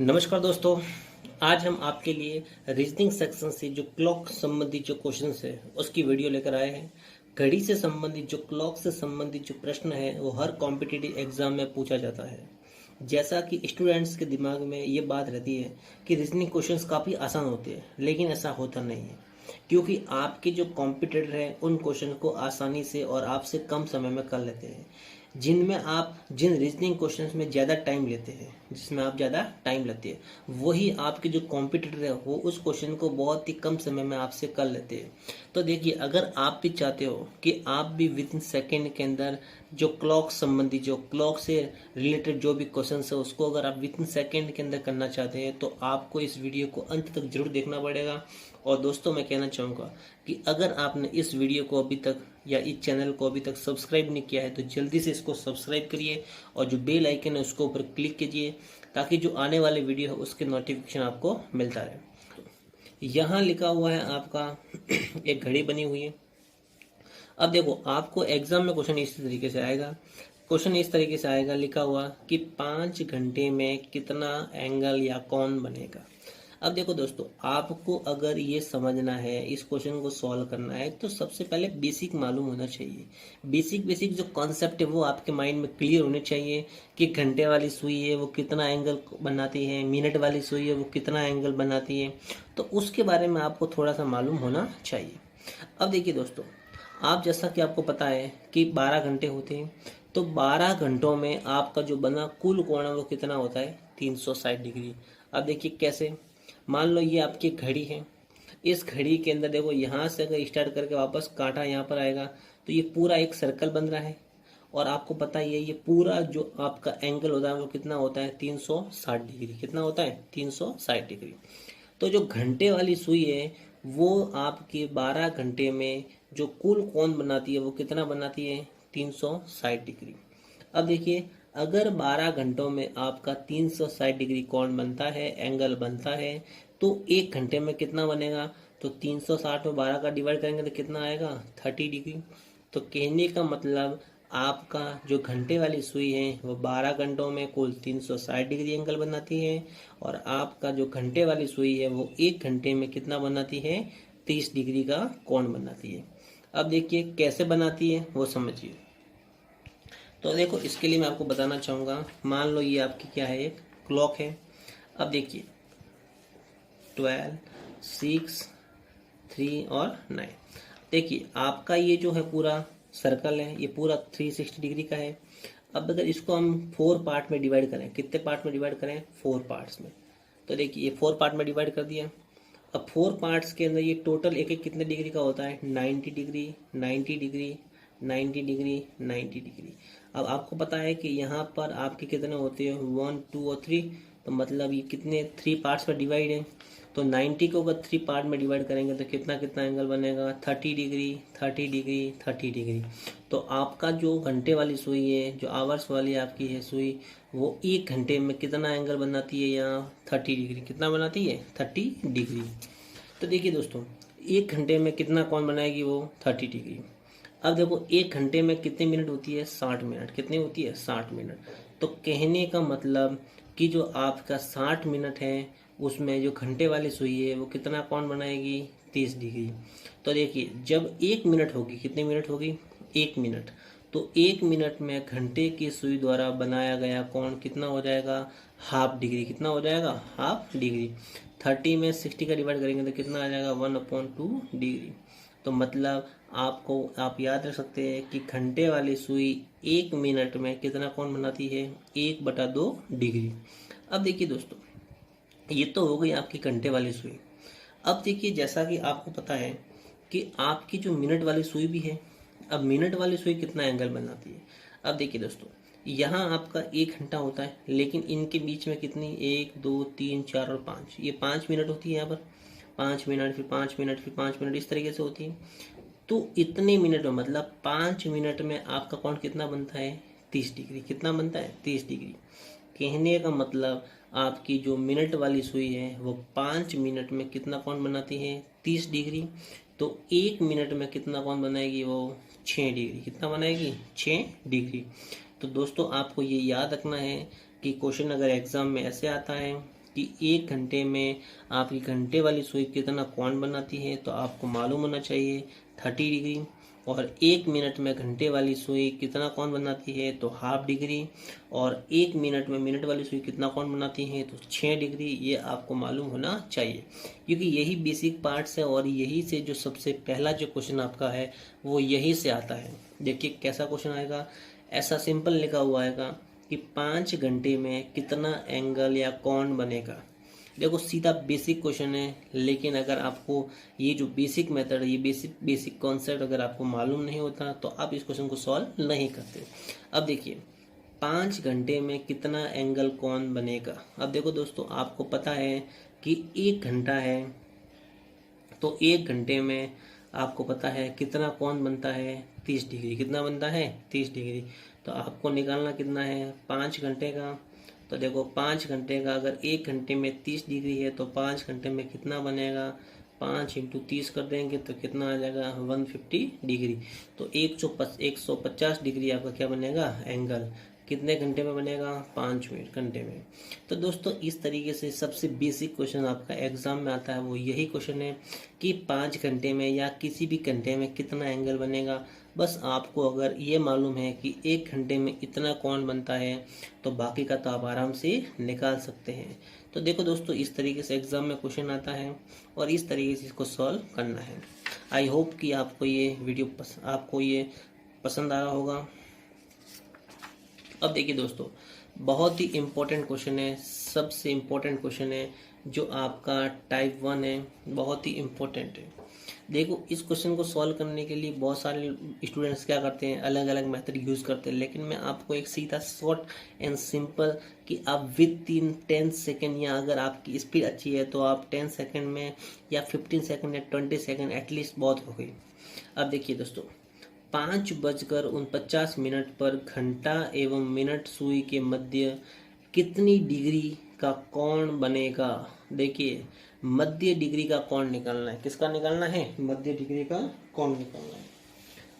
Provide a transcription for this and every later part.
नमस्कार दोस्तों। आज हम आपके लिए रीजनिंग सेक्शन से जो क्लॉक संबंधित जो क्वेश्चंस है उसकी वीडियो लेकर आए हैं। घड़ी से संबंधित जो क्लॉक से संबंधित जो प्रश्न है वो हर कॉम्पिटिटिव एग्जाम में पूछा जाता है। जैसा कि स्टूडेंट्स के दिमाग में ये बात रहती है कि रीजनिंग क्वेश्चंस काफ़ी आसान होते हैं, लेकिन ऐसा होता नहीं है, क्योंकि आपके जो कॉम्पिटिटर हैं उन क्वेश्चन को आसानी से और आपसे कम समय में कर लेते हैं। जिन रीजनिंग क्वेश्चंस में ज़्यादा टाइम लेते हैं, जिसमें आप ज़्यादा टाइम लेते हैं, वही आपके जो कॉम्पिटिटर है वो उस क्वेश्चन को बहुत ही कम समय में आपसे कर लेते हैं। तो देखिए, अगर आप भी चाहते हो कि आप भी विद इन सेकेंड के अंदर जो क्लॉक संबंधी जो क्लॉक से रिलेटेड जो भी क्वेश्चन है उसको अगर आप विद इन सेकेंड के अंदर करना चाहते हैं तो आपको इस वीडियो को अंत तक जरूर देखना पड़ेगा। और दोस्तों, मैं कहना चाहूँगा कि अगर आपने इस वीडियो को अभी तक या इस चैनल को अभी तक सब्सक्राइब नहीं किया है तो जल्दी से इसको सब्सक्राइब करिए और जो बेल आइकन है उसको ऊपर क्लिक कीजिए, ताकि जो आने वाले वीडियो है उसके नोटिफिकेशन आपको मिलता रहे। यहाँ लिखा हुआ है आपका एक घड़ी बनी हुई है। अब देखो, आपको एग्जाम में क्वेश्चन इस तरीके से आएगा। क्वेश्चन इस तरीके से आएगा, लिखा हुआ कि 5 घंटे में कितना एंगल या कोण बनेगा। अब देखो दोस्तों, आपको अगर ये समझना है, इस क्वेश्चन को सॉल्व करना है, तो सबसे पहले बेसिक मालूम होना चाहिए। बेसिक जो कॉन्सेप्ट है वो आपके माइंड में क्लियर होने चाहिए कि घंटे वाली सुई है वो कितना एंगल बनाती है, मिनट वाली सुई है वो कितना एंगल बनाती है, तो उसके बारे में आपको थोड़ा सा मालूम होना चाहिए। अब देखिए दोस्तों, आप जैसा कि आपको पता है कि 12 घंटे होते हैं, तो 12 घंटों में आपका जो बना कुल कोण है वो कितना होता है, 360 डिग्री। अब देखिए कैसे, मान लो ये आपकी घड़ी है। इस घड़ी के अंदर देखो, यहाँ से अगर स्टार्ट करके वापस कांटा यहाँ पर आएगा तो ये पूरा एक सर्कल बन रहा है। और आपको पता ही है ये पूरा जो आपका एंगल होता है वो कितना होता है, 360 डिग्री। कितना होता है, 360 डिग्री। तो जो घंटे वाली सुई है वो आपके 12 घंटे में जो कुल कोण बनाती है वो कितना बनाती है, 360 डिग्री। अब देखिए, अगर 12 घंटों में आपका 360 डिग्री कोण बनता है, एंगल बनता है, तो 1 घंटे में कितना बनेगा, तो 360 में 12 का डिवाइड करेंगे तो कितना आएगा, 30 डिग्री। तो कहने का मतलब आपका जो घंटे वाली सुई है वो 12 घंटों में कुल 360 डिग्री एंगल बनाती है, और आपका जो घंटे वाली सुई है वो 1 घंटे में कितना बनाती है, 30 डिग्री का कोण बनाती है। अब देखिए कैसे बनाती है वो समझिए। तो देखो, इसके लिए मैं आपको बताना चाहूँगा, मान लो ये आपकी क्या है, एक क्लॉक है। अब देखिए 12, 6, 3 और 9। देखिए आपका ये जो है पूरा सर्कल है, ये पूरा 360 डिग्री का है। अब अगर इसको हम 4 पार्ट में डिवाइड करें, कितने पार्ट में डिवाइड करें, 4 पार्ट्स में। तो देखिए ये 4 पार्ट में डिवाइड कर दिया। अब 4 पार्ट्स के अंदर ये टोटल एक एक कितने डिग्री का होता है, 90 डिग्री, 90 डिग्री, 90 डिग्री, 90 डिग्री। अब आपको पता है कि यहाँ पर आपके कितने होते हैं, 1, 2 और 3। तो मतलब ये कितने 3 पार्ट्स में डिवाइड है। तो 90 को अगर 3 पार्ट में डिवाइड करेंगे तो कितना कितना एंगल बनेगा, 30 डिग्री, 30 डिग्री, 30 डिग्री। तो आपका जो घंटे वाली सुई है, जो आवर्स वाली आपकी है सुई, वो 1 घंटे में कितना एंगल बनाती है, यहाँ 30 डिग्री। कितना बनाती है, 30 डिग्री। तो देखिए दोस्तों, 1 घंटे में कितना कोण बनाएगी वो, 30 डिग्री। अब देखो 1 घंटे में कितने मिनट होती है, 60 मिनट। कितनी होती है, 60 मिनट। तो कहने का मतलब कि जो आपका 60 मिनट है उसमें जो घंटे वाली सुई है वो कितना कोण बनाएगी, 30 डिग्री। तो देखिए, जब 1 मिनट होगी, कितनी मिनट होगी, 1 मिनट, तो 1 मिनट में घंटे की सुई द्वारा बनाया गया कोण कितना हो जाएगा, हाफ डिग्री। कितना हो जाएगा, हाफ डिग्री। 30 में 60 का डिवाइड करेंगे तो कितना आ जाएगा, 1/2 डिग्री। तो मतलब आप याद रख सकते हैं कि घंटे वाली सुई 1 मिनट में कितना कोण बनाती है, 1/2 डिग्री। अब देखिए दोस्तों, ये तो हो गई आपकी घंटे वाली सुई। अब देखिए, जैसा कि आपको पता है कि आपकी जो मिनट वाली सुई भी है। अब मिनट वाली सुई कितना एंगल बनाती है। अब देखिए दोस्तों, यहाँ आपका 1 घंटा होता है, लेकिन इनके बीच में कितनी, 1, 2, 3, 4 और 5, ये 5 मिनट होती है। यहाँ पर 5 मिनट, फिर 5 मिनट, फिर 5 मिनट, इस तरीके से होती है। तो इतने मिनट में, मतलब 5 मिनट में आपका कोण कितना बनता है, 30 डिग्री। कितना बनता है, 30 डिग्री। कहने का मतलब आपकी जो मिनट वाली सुई है वो 5 मिनट में कितना कोण बनाती है, 30 डिग्री। तो 1 मिनट में कितना कोण बनाएगी वो, 6 डिग्री। कितना बनाएगी, 6 डिग्री। तो दोस्तों, आपको ये याद रखना है कि क्वेश्चन अगर एग्जाम में ऐसे आता है कि 1 घंटे में आपकी घंटे वाली सुई कितना कोण बनाती है, तो आपको मालूम होना चाहिए 30 डिग्री। और 1 मिनट में घंटे वाली सुई कितना कोण बनाती है, तो हाफ डिग्री। और 1 मिनट में मिनट वाली सुई कितना कोण बनाती है, तो 6 डिग्री। ये आपको मालूम होना चाहिए, क्योंकि यही बेसिक पार्ट्स है और यही से जो सबसे पहला जो क्वेश्चन आपका है वो यही से आता है। देखिए कैसा क्वेश्चन आएगा, ऐसा सिंपल लिखा हुआ आएगा कि 5 घंटे में कितना एंगल या कोण बनेगा। देखो सीधा बेसिक क्वेश्चन है, लेकिन अगर आपको ये जो बेसिक मेथड है, ये बेसिक कॉन्सेप्ट अगर आपको मालूम नहीं होता तो आप इस क्वेश्चन को सॉल्व नहीं करते। अब देखिए 5 घंटे में कितना एंगल कोण बनेगा। अब देखो दोस्तों, आपको पता है कि 1 घंटा है, तो 1 घंटे में आपको पता है कितना कोण बनता है, 30 डिग्री। कितना बनता है, 30 डिग्री। तो आपको निकालना कितना है, 5 घंटे का। तो देखो 5 घंटे का अगर 1 घंटे में 30 डिग्री है तो 5 घंटे में कितना बनेगा, 5 इंटू 30 कर देंगे तो कितना आ जाएगा, 150 डिग्री। तो 150 डिग्री आपका क्या बनेगा, एंगल। कितने घंटे में बनेगा, 5 घंटे में। तो दोस्तों इस तरीके से सबसे बेसिक क्वेश्चन आपका एग्जाम में आता है वो यही क्वेश्चन है कि 5 घंटे में या किसी भी घंटे में कितना एंगल बनेगा। बस आपको अगर ये मालूम है कि 1 घंटे में इतना कोण बनता है तो बाकी का तो आप आराम से निकाल सकते हैं। तो देखो दोस्तों, इस तरीके से एग्जाम में क्वेश्चन आता है और इस तरीके से इसको सॉल्व करना है। आई होप कि आपको ये वीडियो आपको ये पसंद आ रहा होगा। अब देखिए दोस्तों, बहुत ही इम्पोर्टेंट क्वेश्चन है, सबसे इम्पोर्टेंट क्वेश्चन है जो आपका टाइप 1 है, बहुत ही इम्पोर्टेंट है। देखो इस क्वेश्चन को सॉल्व करने के लिए बहुत सारे स्टूडेंट्स क्या करते हैं, अलग अलग मेथड यूज़ करते हैं, लेकिन मैं आपको एक सीधा शॉर्ट एंड सिंपल कि आप विद इन 10 सेकेंड, या अगर आपकी स्पीड अच्छी है तो आप 10 सेकेंड में या 15 सेकेंड या 20 सेकेंड एटलीस्ट बहुत हो गई। अब देखिए दोस्तों, 5:49 पर घंटा एवं मिनट सुई के मध्य कितनी डिग्री का कोण बनेगा। देखिए मध्य डिग्री का कोण निकालना है। किसका निकालना है, मध्य डिग्री का कोण निकालना है।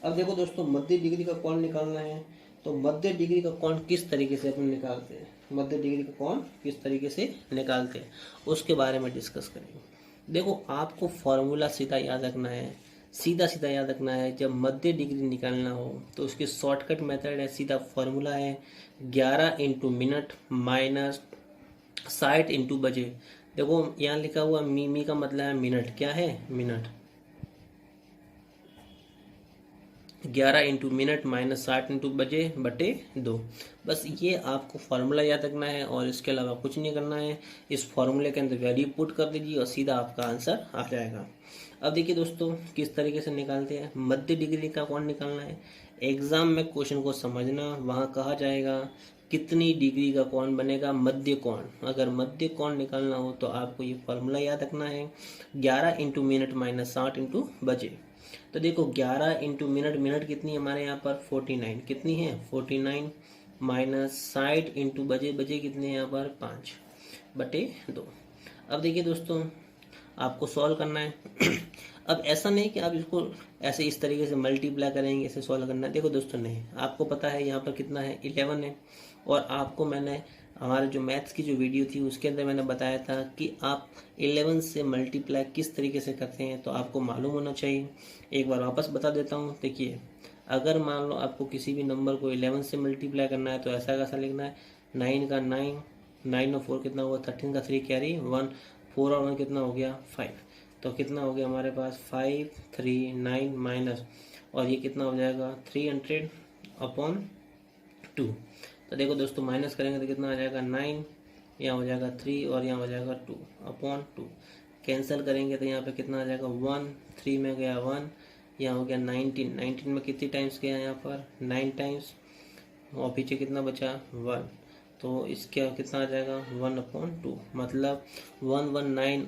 अब देखो दोस्तों, मध्य डिग्री का कोण निकालना है तो मध्य डिग्री का कोण किस तरीके से अपन निकालते हैं, मध्य डिग्री का कोण किस तरीके से निकालते हैं उसके बारे में डिस्कस करेंगे। देखो आपको फॉर्मूला सीधा याद रखना है, सीधा सीधा याद रखना है। जब मध्य डिग्री निकालना हो तो उसकी शॉर्टकट मेथड है, सीधा फॉर्मूला है 11 इंटू मिनट माइनस 60 इंटू बजे। देखो यहाँ लिखा हुआ मी का मतलब है मिनट, क्या है, minute. 11 into minute minus 60 into बजे बटे 2। बस ये आपको फार्मूला याद रखना है और इसके अलावा कुछ नहीं करना है। इस फार्मूले के अंदर वैल्यू पुट कर दीजिए और सीधा आपका आंसर आ जाएगा। अब देखिए दोस्तों, किस तरीके से निकालते हैं, मध्य डिग्री का कोण निकालना है। एग्जाम में क्वेश्चन को समझना, वहाँ कहा जाएगा कितनी डिग्री का कोण बनेगा, मध्य कोण। अगर मध्य कोण निकालना हो तो आपको ये फार्मूला याद रखना है 11 इंटू मिनट माइनस 60 इंटू बजे। तो देखो 11 इंटू मिनट, मिनट कितनी है हमारे यहाँ पर 49, कितनी है 49 माइनस 60 इंटू बजे, बजे कितने हैं यहाँ पर 5 बटे 2। अब देखिए दोस्तों, आपको सॉल्व करना है। अब ऐसा नहीं कि आप इसको ऐसे इस तरीके से मल्टीप्लाई करेंगे, ऐसे सॉल्व करना है। देखो दोस्तों, नहीं, आपको पता है यहाँ पर कितना है 11 है, और आपको मैंने हमारे जो मैथ्स की जो वीडियो थी उसके अंदर मैंने बताया था कि आप 11 से मल्टीप्लाई किस तरीके से करते हैं, तो आपको मालूम होना चाहिए। एक बार वापस बता देता हूँ। देखिए अगर मान लो आपको किसी भी नंबर को 11 से मल्टीप्लाई करना है तो ऐसा कैसा लिखना है, 9 का 9, 9 और 4 कितना हुआ 13 का 3 कैरी 1, 4 और 1 कितना हो गया 5। तो कितना हो गया हमारे पास 5 3 9 माइनस, और ये कितना हो जाएगा 300/2। तो देखो दोस्तों, माइनस करेंगे तो कितना आ जाएगा 9, यहाँ हो जाएगा 3 और यहाँ हो जाएगा 2/2। कैंसिल करेंगे तो यहाँ पे कितना आ जाएगा 1, 3 में गया 1, यहाँ हो गया 19, 19 में कितनी टाइम्स गया यहाँ पर 9 टाइम्स, और पीछे कितना बचा 1। तो इसके कितना आ जाएगा 1/2, मतलब 119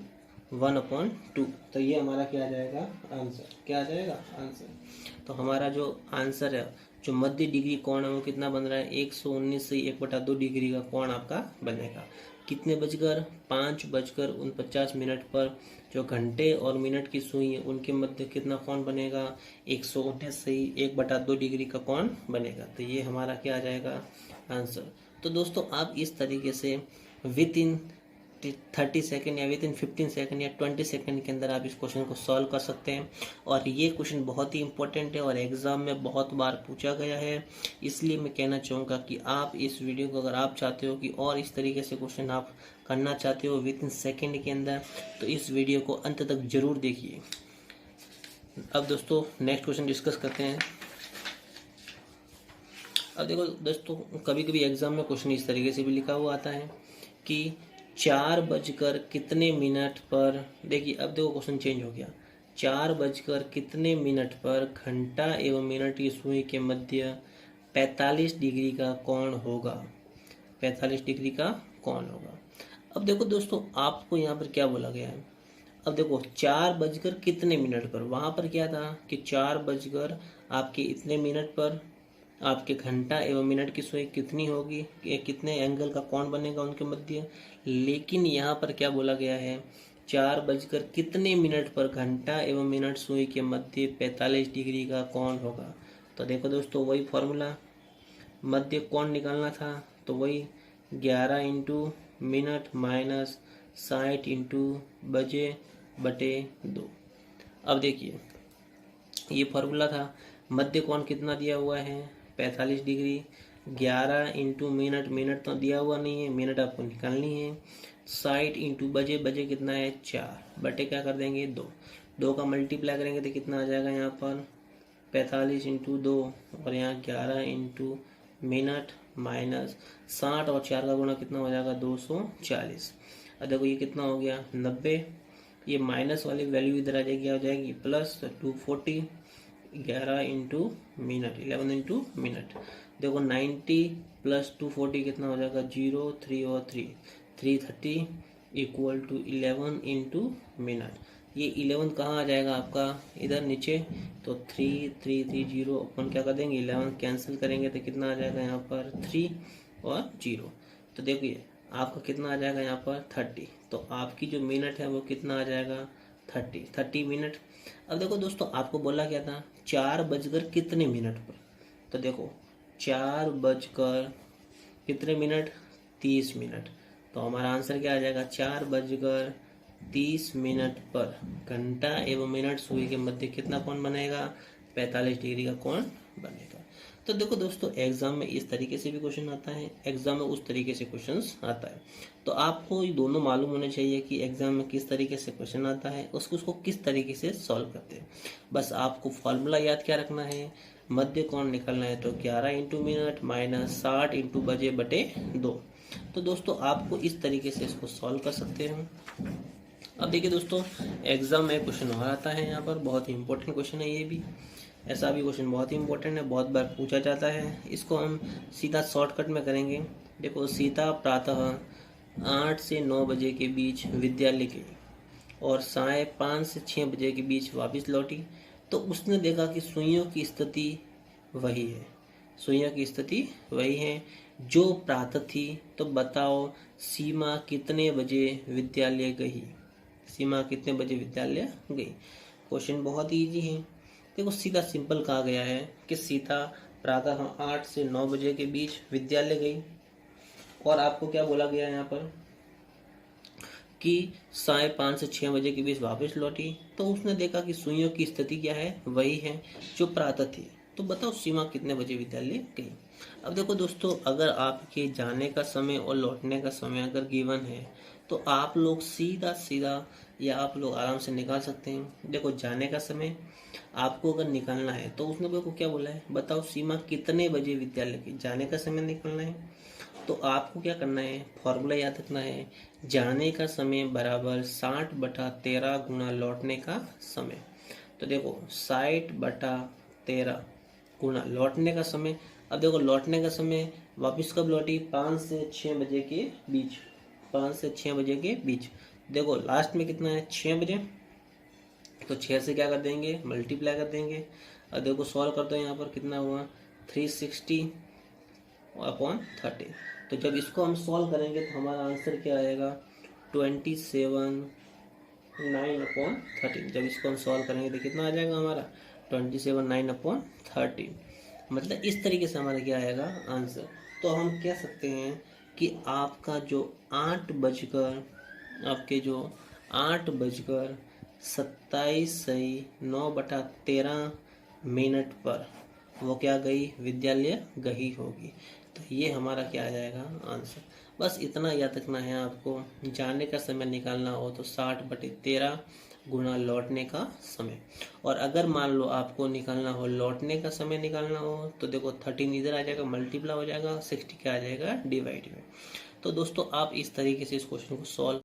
1/2। तो ये हमारा क्या आ जाएगा आंसर, क्या आ जाएगा आंसर। तो हमारा जो आंसर है, जो मध्य डिग्री कोण है वो कितना बन रहा है 119 से 1/2 डिग्री का कोण आपका बनेगा। कितने बजकर 5:49 पर जो घंटे और मिनट की सुई है उनके मध्य कितना कोण बनेगा 119 से 1/2 डिग्री का कोण बनेगा। तो ये हमारा क्या आ जाएगा आंसर। तो दोस्तों, आप इस तरीके से विद इन 30 सेकंड या विद इन 15 सेकंड या 20 सेकंड के अंदर आप इस क्वेश्चन को सॉल्व कर सकते हैं। और ये क्वेश्चन बहुत ही इंपॉर्टेंट है और एग्जाम में बहुत बार पूछा गया है, इसलिए मैं कहना चाहूँगा कि आप इस वीडियो को अगर आप चाहते हो कि और इस तरीके से क्वेश्चन आप करना चाहते हो विद इन सेकेंड के अंदर, तो इस वीडियो को अंत तक जरूर देखिए। अब दोस्तों नेक्स्ट क्वेश्चन डिस्कस करते हैं। अब देखो दोस्तों, कभी कभी एग्जाम में क्वेश्चन इस तरीके से भी लिखा हुआ आता है कि 4 बजकर कितने मिनट पर, देखिए अब देखो क्वेश्चन चेंज हो गया, 4 बजकर कितने मिनट पर घंटा एवं मिनट की सुई के मध्य 45 डिग्री का कोण होगा, 45 डिग्री का कोण होगा। अब देखो दोस्तों, आपको यहाँ पर क्या बोला गया है, अब देखो 4 बजकर कितने मिनट पर, वहाँ पर क्या था कि 4 बजकर आपके इतने मिनट पर आपके घंटा एवं मिनट की सुई कितनी होगी, कितने एंगल का कोण बनेगा उनके मध्य। लेकिन यहाँ पर क्या बोला गया है, 4 बजकर कितने मिनट पर घंटा एवं मिनट सुई के मध्य 45 डिग्री का कोण होगा। तो देखो दोस्तों, वही फॉर्मूला, मध्य कोण निकालना था, तो वही 11 इंटू मिनट माइनस 60 इंटू बजे बटे 2। अब देखिए ये फॉर्मूला था, मध्य कोण कितना दिया हुआ है 45 डिग्री, 11 इंटू मिनट, मिनट तो दिया हुआ नहीं है, मिनट आपको निकालनी है, 60 इंटू बजे, बजे कितना है 4, बटे क्या कर देंगे 2, 2 का मल्टीप्लाई करेंगे तो कितना आ जाएगा यहाँ पर 45 इंटू 2 और यहाँ 11 इंटू मिनट माइनस 60 और 4 का गुणा कितना हो जाएगा 240। अब देखो ये कितना हो गया 90, ये माइनस वाली वैल्यू इधर आ जाएगी, आ जाएगी plus 240, 11 into minute 11 into minute, देखो 90 प्लस 240 कितना हो जाएगा 0, 3 और 3, 330 इक्वल टू 11 इंटू मिनट। ये 11 कहाँ आ जाएगा आपका इधर नीचे, तो 3330 अपन क्या कर देंगे 11 कैंसिल करेंगे तो कितना आ जाएगा यहाँ पर 3 और 0, तो देखिए आपका कितना आ जाएगा यहाँ पर 30। तो आपकी जो मिनट है वो कितना आ जाएगा 30 मिनट। अब देखो दोस्तों, आपको बोला गया था 4 बजकर कितने मिनट पर, तो देखो 4 बजकर कितने मिनट 30 मिनट, तो हमारा आंसर क्या आ जाएगा 4 बजकर 30 मिनट पर घंटा एवं मिनट सुई के मध्य कितना कोण बनेगा 45 डिग्री का कोण बनेगा। तो देखो दोस्तों, एग्जाम में इस तरीके से भी क्वेश्चन आता है, एग्जाम में उस तरीके से क्वेश्चंस आता है। तो आपको ये दोनों मालूम होने चाहिए कि एग्जाम में किस तरीके से क्वेश्चन आता है, उसको किस तरीके से सॉल्व करते हैं। बस आपको फॉर्मूला याद क्या रखना है, मध्य कोण निकालना है, तो 11 इंटू मिनट माइनस 60 इंटू बजे बटे 2। तो दोस्तों आपको इस तरीके से इसको सॉल्व कर सकते हैं। अब देखिए दोस्तों, एग्जाम में क्वेश्चन और आता है यहाँ पर, बहुत ही इंपॉर्टेंट क्वेश्चन है ये भी, ऐसा भी क्वेश्चन बहुत ही इंपॉर्टेंट है, बहुत बार पूछा जाता है। इसको हम सीधा शॉर्टकट में करेंगे। देखो, सीता प्रातः 8 से 9 बजे के बीच विद्यालय गई और साय 5 से 6 बजे के बीच वापस लौटी, तो उसने देखा कि सुइयों की स्थिति वही है, सुइयों की स्थिति वही है जो प्रातः थी। तो बताओ सीमा कितने बजे विद्यालय गई, सीमा कितने बजे विद्यालय गई। क्वेश्चन बहुत ही इजी है। देखो सीधा सिंपल कहा गया है कि सीता प्रातः 8 से 9 बजे के बीच विद्यालय गई और आपको क्या बोला गया है यहाँ पर कि साय 5 से 6 बजे के बीच वापस लौटी, तो उसने देखा कि सुइयों की स्थिति क्या है वही है जो प्रातः थी। तो बताओ सीमा कितने बजे विद्यालय गई। अब देखो दोस्तों, अगर आपके जाने का समय और लौटने का समय अगर गिवन है तो आप लोग सीधा सीधा या आप लोग आराम से निकाल सकते हैं। देखो जाने का समय आपको अगर निकालना है तो उसने को क्या बोला है, बताओ सीमा कितने बजे विद्यालय की, जाने का समय निकालना है। तो आपको क्या करना है, फॉर्मूला याद रखना है, जाने का समय बराबर 60/13 गुणा लौटने का समय। तो देखो 60/13 गुणा लौटने का समय। अब देखो लौटने का समय वापस कब लौटी, 5 से 6 बजे के बीच, 5 से 6 बजे के बीच। देखो लास्ट में कितना है 6 बजे, तो 6 से क्या कर देंगे मल्टीप्लाई कर देंगे। अब देखो सॉल्व कर दो, यहाँ पर कितना हुआ 360/30। तो जब इसको हम सॉल्व करेंगे तो हमारा आंसर क्या आएगा 27/9/13। जब इसको हम सॉल्व करेंगे तो कितना आ जाएगा हमारा 27/9/13। मतलब इस तरीके से हमारा क्या आएगा आंसर। तो हम कह सकते हैं कि आपका जो 8 बजकर आपके जो 8:27 पर वो क्या गई, विद्यालय गई होगी। तो ये हमारा क्या आ जाएगा, आंसर। बस इतना याद रखना है आपको। जाने का समय निकालना हो तो 60/13 गुणा लौटने का समय। और अगर मान लो आपको निकालना हो, लौटने का समय निकालना हो, तो देखो 13 इधर आ जाएगा, मल्टीप्लाई हो जाएगा, 60 क्या आ जाएगा, डिवाइड में। तो दोस्तों आप इस तरीके से इस क्वेश्चन को सॉल्व